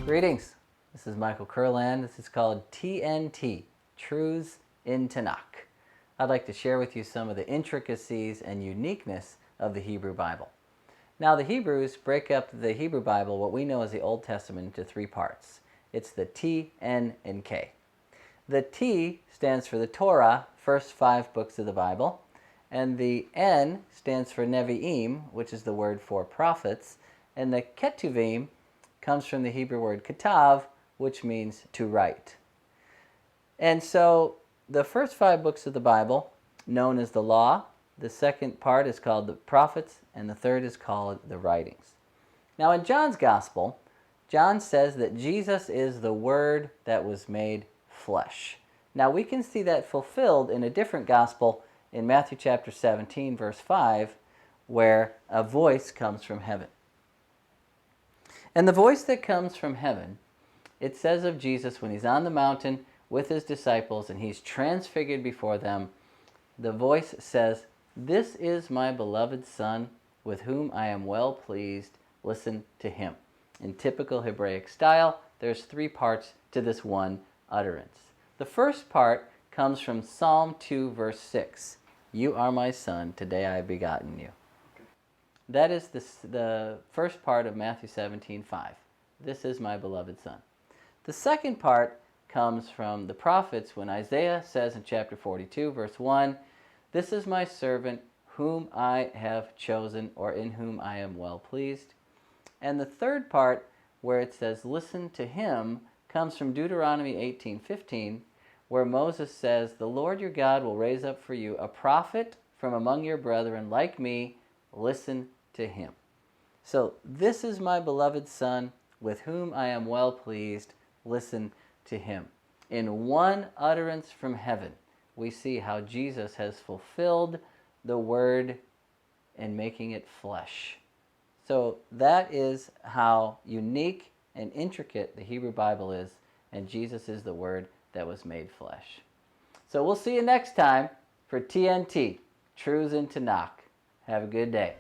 Greetings. This is Michael Kurland. This is called TNT, Truths in Tanakh. I'd like to share with you some of the intricacies and uniqueness of the Hebrew Bible. Now, the Hebrews break up the Hebrew Bible, what we know as the Old Testament, into three parts. It's the T, N, and K. The T stands for the Torah, first 5 books of the Bible, and the N stands for Nevi'im, which is the word for prophets, and the Ketuvim comes from the Hebrew word katav, which means to write. And so the first 5 books of the Bible, known as the Law, the second part is called the Prophets, and the third is called the Writings. Now in John's Gospel, John says that Jesus is the Word that was made flesh. Now we can see that fulfilled in a different Gospel in Matthew chapter 17, verse 5, where a voice comes from heaven. And the voice that comes from heaven, it says of Jesus when he's on the mountain with his disciples and he's transfigured before them, the voice says, "This is my beloved Son, with whom I am well pleased. Listen to him." In typical Hebraic style, there's 3 parts to this one utterance. The first part comes from Psalm 2, verse 6. "You are my Son, today I have begotten you." That is the first part of Matthew 17:5. "This is my beloved Son." The second part comes from the prophets when Isaiah says in chapter 42, verse 1, "This is my servant whom I have chosen," or "in whom I am well pleased." And the third part, where it says, "Listen to him," comes from Deuteronomy 18:15, where Moses says, "The Lord your God will raise up for you a prophet from among your brethren like me. Listen to him." So, "This is my beloved Son, with whom I am well pleased. Listen to him." In one utterance from heaven, we see how Jesus has fulfilled the Word in making it flesh. So that is how unique and intricate the Hebrew Bible is, and Jesus is the Word that was made flesh. So we'll see you next time for TNT, Truths in Tanakh. Have a good day.